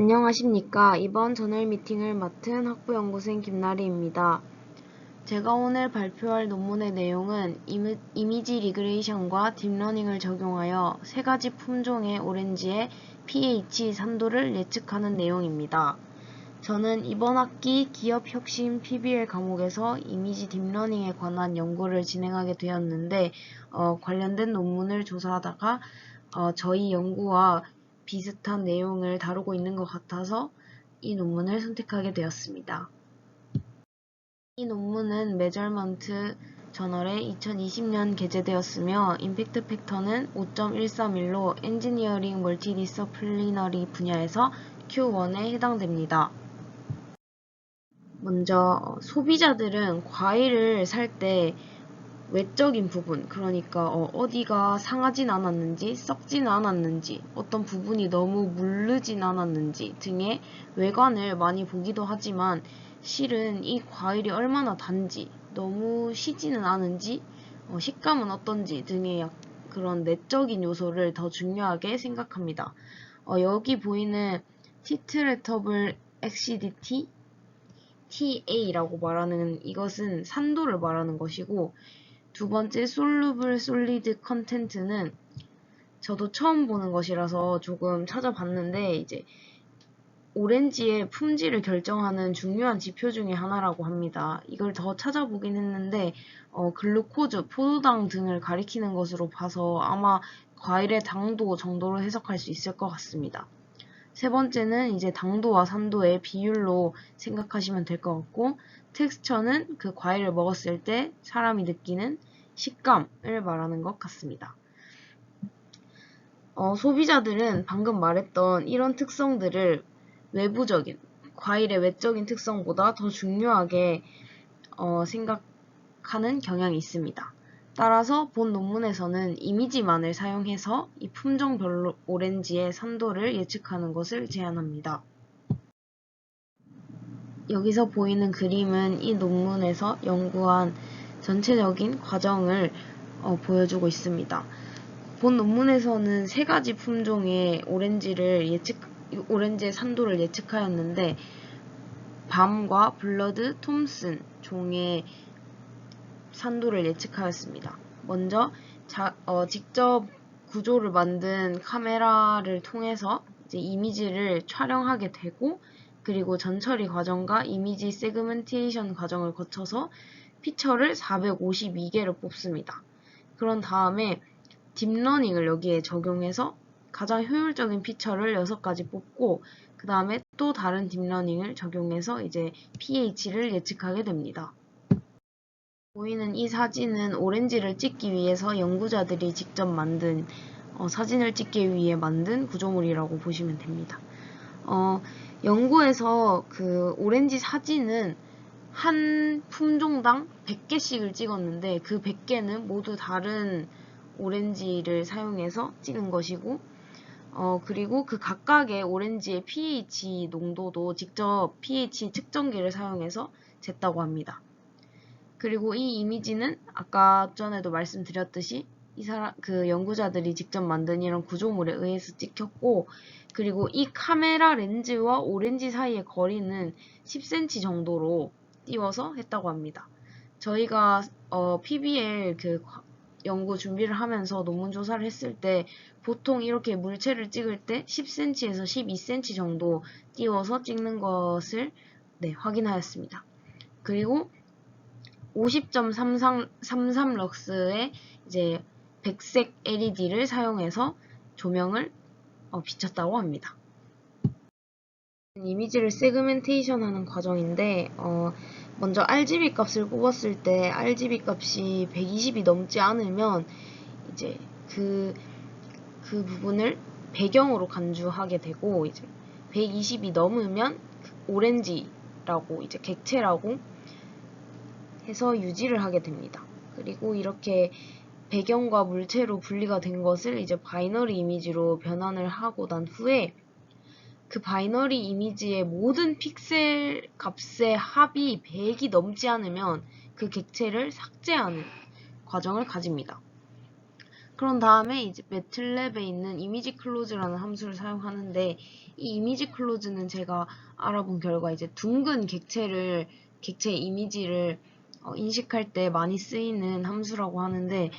안녕하십니까. 이번 저널 미팅을 맡은 학부연구생 김나리입니다. 제가 오늘 발표할 논문의 내용은 이미지 리그레이션과 딥러닝을 적용하여 세 가지 품종의 오렌지의 pH 산도를 예측하는 내용입니다. 저는 이번 학기 기업혁신 PBL 과목에서 이미지 딥러닝에 관한 연구를 진행하게 되었는데 관련된 논문을 조사하다가 저희 연구와 비슷한 내용을 다루고 있는 것 같아서 이 논문을 선택하게 되었습니다. 이 논문은 메저먼트 저널에 2020년 게재되었으며 임팩트 팩터는 5.131로 엔지니어링 멀티디서플리너리 분야에서 Q1에 해당됩니다. 먼저 소비자들은 과일을 살 때 외적인 부분, 그러니까 어디가 상하진 않았는지, 썩진 않았는지, 어떤 부분이 너무 무르진 않았는지 등의 외관을 많이 보기도 하지만 실은 이 과일이 얼마나 단지, 너무 시지는 않은지, 식감은 어떤지 등의 그런 내적인 요소를 더 중요하게 생각합니다. 여기 보이는 티트레터블 엑시디티 TA라고 말하는 이것은 산도를 말하는 것이고, 두 번째 솔루블 솔리드 컨텐트는 저도 처음 보는 것이라서 조금 찾아봤는데 이제 오렌지의 품질을 결정하는 중요한 지표 중에 하나라고 합니다. 이걸 더 찾아보긴 했는데 글루코즈, 포도당 등을 가리키는 것으로 봐서 아마 과일의 당도 정도로 해석할 수 있을 것 같습니다. 세 번째는 이제 당도와 산도의 비율로 생각하시면 될 것 같고, 텍스처는 그 과일을 먹었을 때 사람이 느끼는 식감을 말하는 것 같습니다. 소비자들은 방금 말했던 이런 특성들을 외부적인, 과일의 외적인 특성보다 더 중요하게 생각하는 경향이 있습니다. 따라서 본 논문에서는 이미지만을 사용해서 이 품종별로 오렌지의 산도를 예측하는 것을 제안합니다. 여기서 보이는 그림은 이 논문에서 연구한 전체적인 과정을 보여주고 있습니다. 본 논문에서는 세 가지 품종의 오렌지의 산도를 예측하였는데, 밤과 블러드 톰슨 종의 산도를 예측하였습니다. 먼저 직접 구조를 만든 카메라를 통해서 이제 이미지를 촬영하게 되고, 그리고 전처리 과정과 이미지 세그멘테이션 과정을 거쳐서 피처를 452개를 뽑습니다. 그런 다음에 딥러닝을 여기에 적용해서 가장 효율적인 피처를 6가지 뽑고, 그 다음에 또 다른 딥러닝을 적용해서 이제 pH를 예측하게 됩니다. 보이는 이 사진은 오렌지를 찍기 위해서 연구자들이 직접 만든 사진을 찍기 위해 만든 구조물이라고 보시면 됩니다. 연구에서 그 오렌지 사진은 한 품종당 100개씩을 찍었는데 그 100개는 모두 다른 오렌지를 사용해서 찍은 것이고, 그리고 그 각각의 오렌지의 pH 농도도 직접 pH 측정기를 사용해서 쟀다고 합니다. 그리고 이 이미지는 아까 전에도 말씀드렸듯이 그 연구자들이 직접 만든 이런 구조물에 의해서 찍혔고, 그리고 이 카메라 렌즈와 오렌지 사이의 거리는 10cm 정도로 띄워서 했다고 합니다. 저희가 PBL 그 연구 준비를 하면서 논문 조사를 했을 때 보통 이렇게 물체를 찍을 때 10cm에서 12cm 정도 띄워서 찍는 것을 확인하였습니다. 그리고 50.33 럭스의 이제 백색 LED를 사용해서 조명을 비췄다고 합니다. 이미지를 세그멘테이션 하는 과정인데 먼저 RGB 값을 뽑았을 때 RGB 값이 120이 넘지 않으면 이제 그 부분을 배경으로 간주하게 되고, 이제 120이 넘으면 오렌지라고 이제 객체라고 해서 유지를 하게 됩니다. 그리고 이렇게 배경과 물체로 분리가 된 것을 이제 바이너리 이미지로 변환을 하고 난 후에 그 바이너리 이미지의 모든 픽셀 값의 합이 100이 넘지 않으면 그 객체를 삭제하는 과정을 가집니다. 그런 다음에 이제 매틀랩에 있는 이미지 클로즈라는 함수를 사용하는데, 이 이미지 클로즈는 제가 알아본 결과 이제 둥근 객체 이미지를 인식할 때 많이 쓰이는 함수라고 하는데,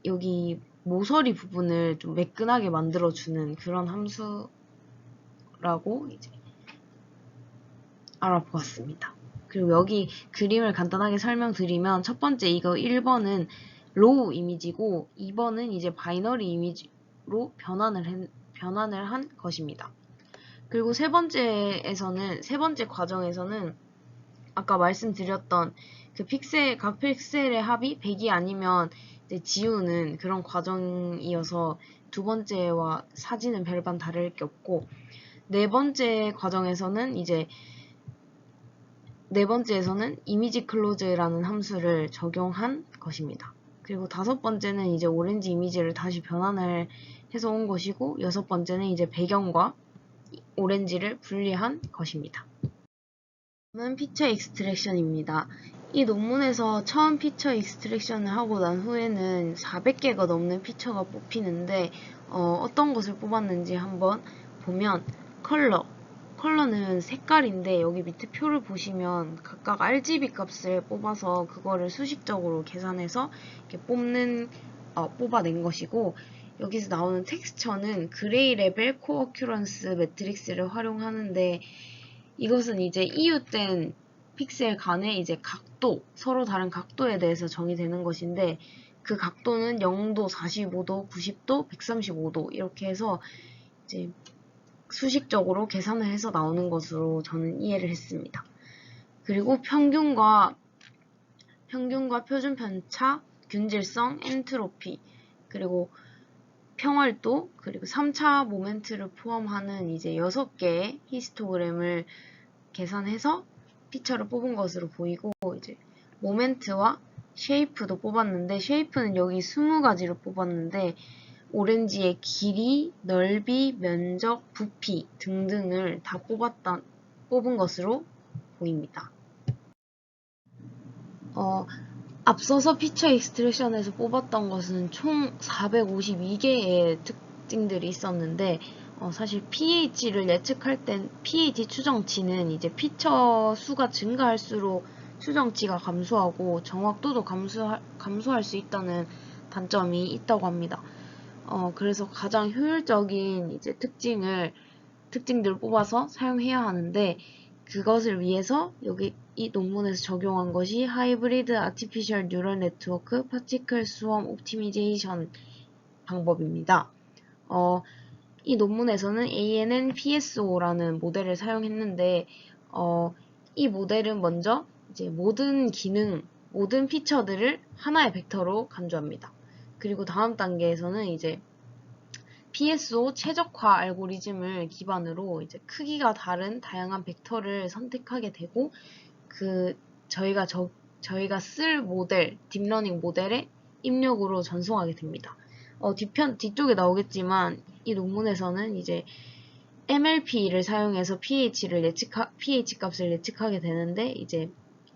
여기 모서리 부분을 좀 매끈하게 만들어주는 그런 함수라고 이제 알아보았습니다. 그리고 여기 그림을 간단하게 설명드리면, 첫 번째 이거 1번은 로우 이미지고 2번은 이제 바이너리 이미지로 변환을 한 것입니다. 그리고 세 번째 과정에서는 아까 말씀드렸던 그 각 픽셀의 합이 100이 아니면 이제 지우는 그런 과정이어서 두 번째와 사진은 별반 다를 게 없고, 네 번째에서는 이미지 클로즈라는 함수를 적용한 것입니다. 그리고 다섯 번째는 이제 오렌지 이미지를 다시 변환을 해서 온 것이고, 여섯 번째는 이제 배경과 오렌지를 분리한 것입니다. 다음은 피처 익스트랙션입니다. 이 논문에서 처음 피처 익스트랙션을 하고 난 후에는 400개가 넘는 피처가 뽑히는데, 어떤 것을 뽑았는지 한번 보면, 컬러는 색깔인데, 여기 밑에 표를 보시면 각각 RGB 값을 뽑아서 그거를 수식적으로 계산해서 이렇게 뽑아낸 것이고, 여기서 나오는 텍스처는 그레이 레벨 코어큐런스 매트릭스를 활용하는데, 이것은 이제 이웃된 픽셀 간의 이제 각도, 서로 다른 각도에 대해서 정의되는 것인데, 그 각도는 0도, 45도, 90도, 135도 이렇게 해서 이제 수식적으로 계산을 해서 나오는 것으로 저는 이해를 했습니다. 그리고 평균과 표준 편차, 균질성, 엔트로피, 그리고 평활도, 그리고 3차 모멘트를 포함하는 이제 6개의 히스토그램을 계산해서 피처를 뽑은 것으로 보이고, 이제 모멘트와 쉐이프도 뽑았는데, 쉐이프는 여기 20가지를 뽑았는데, 오렌지의 길이, 넓이, 면적, 부피 등등을 다 뽑은 것으로 보입니다. 앞서서 피처 익스트랙션에서 뽑았던 것은 총 452개의 특징들이 있었는데, 사실 pH를 예측할 땐 pH 추정치는 이제 피처 수가 증가할수록 추정치가 감소하고 정확도도 감소할 수 있다는 단점이 있다고 합니다. 그래서 가장 효율적인 이제 특징들을 뽑아서 사용해야 하는데, 그것을 위해서 여기 이 논문에서 적용한 것이 하이브리드 아티피셜 뉴럴 네트워크 파티클 스웜 옵티미제이션 방법입니다. 이 논문에서는 ANN-PSO라는 모델을 사용했는데, 이 모델은 먼저 이제 모든 피처들을 하나의 벡터로 간주합니다. 그리고 다음 단계에서는 이제 PSO 최적화 알고리즘을 기반으로 이제 크기가 다른 다양한 벡터를 선택하게 되고, 저희가 쓸 딥러닝 모델의 입력으로 전송하게 됩니다. 뒤쪽에 나오겠지만 이 논문에서는 이제 MLP를 사용해서 pH 값을 예측하게 되는데, 이제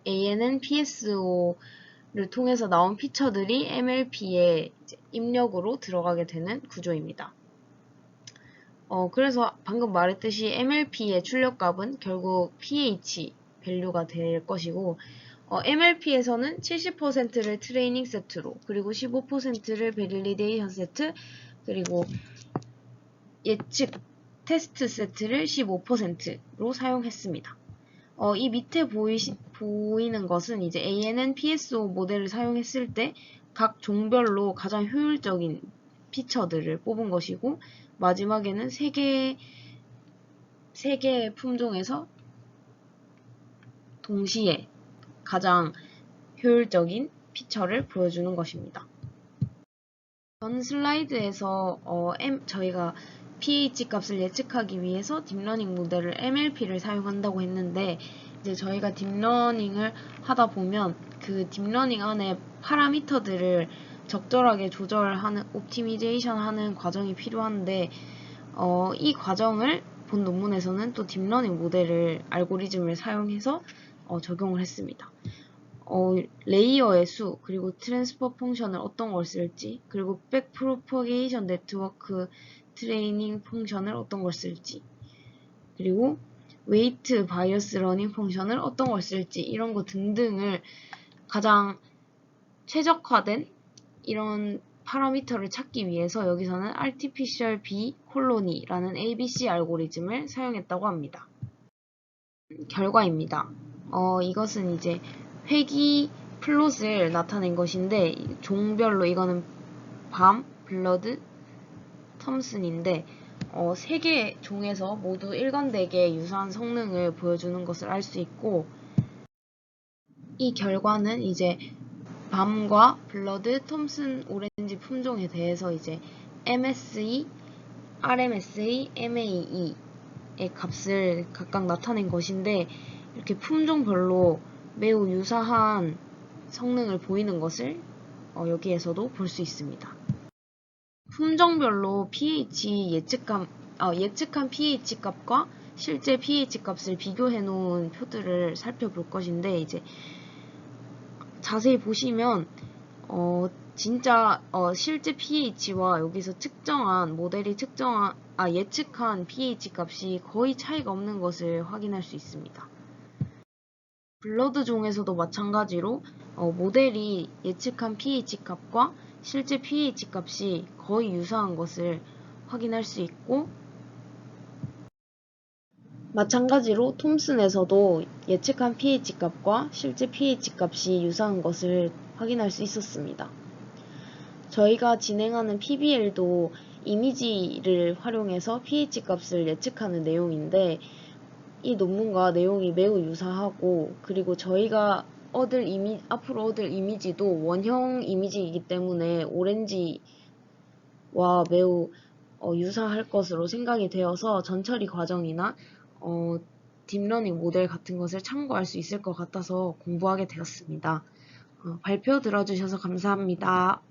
ANN-PSO를 통해서 나온 피처들이 MLP의 입력으로 들어가게 되는 구조입니다. 그래서 방금 말했듯이 MLP의 출력값은 결국 pH 밸류가 될 것이고, MLP에서는 70%를 트레이닝 세트로, 그리고 15%를 베릴리데이션 세트, 그리고 예측 테스트 세트를 15%로 사용했습니다. 이 밑에 보이는 것은 이제 ANN-PSO 모델을 사용했을 때 각 종별로 가장 효율적인 피처들을 뽑은 것이고, 마지막에는 3개의 품종에서 동시에 가장 효율적인 피처를 보여주는 것입니다. 전 슬라이드에서 저희가 pH 값을 예측하기 위해서 딥러닝 모델을 MLP를 사용한다고 했는데, 이제 저희가 딥러닝을 하다 보면 그 딥러닝 안에 파라미터들을 적절하게 옵티미제이션 하는 과정이 필요한데, 이 과정을 본 논문에서는 또 딥러닝 알고리즘을 사용해서 적용을 했습니다. 레이어의 수, 그리고 트랜스퍼 펑션을 어떤 걸 쓸지, 그리고 백 프로퍼게이션 네트워크 트레이닝 펑션을 어떤 걸 쓸지, 그리고 웨이트 바이어스 러닝 펑션을 어떤 걸 쓸지, 이런 거 등등을 가장 최적화된 이런 파라미터를 찾기 위해서 여기서는 artificial B 콜로니라는 ABC 알고리즘을 사용했다고 합니다. 결과입니다. 이것은 이제 회귀 플롯을 나타낸 것인데 종별로 이거는 밤, 블러드, 텀슨인데 3개 종에서 모두 일관되게 유사한 성능을 보여주는 것을 알 수 있고, 이 결과는 이제 밤과 블러드, 톰슨, 오렌지 품종에 대해서 이제 MSE, RMSE, MAE의 값을 각각 나타낸 것인데, 이렇게 품종별로 매우 유사한 성능을 보이는 것을 여기에서도 볼 수 있습니다. 품종별로 pH 예측한 pH 값과 실제 pH 값을 비교해 놓은 표들을 살펴볼 것인데, 이제 자세히 보시면 진짜 실제 pH와 여기서 모델이 예측한 pH 값이 거의 차이가 없는 것을 확인할 수 있습니다. 블러드 종에서도 마찬가지로 모델이 예측한 pH 값과 실제 pH 값이 거의 유사한 것을 확인할 수 있고, 마찬가지로 톰슨에서도 예측한 pH 값과 실제 pH 값이 유사한 것을 확인할 수 있었습니다. 저희가 진행하는 PBL도 이미지를 활용해서 pH 값을 예측하는 내용인데, 이 논문과 내용이 매우 유사하고, 그리고 저희가 앞으로 얻을 이미지도 원형 이미지이기 때문에 오렌지와 매우 유사할 것으로 생각이 되어서 전처리 과정이나 딥러닝 모델 같은 것을 참고할 수 있을 것 같아서 공부하게 되었습니다. 발표 들어주셔서 감사합니다.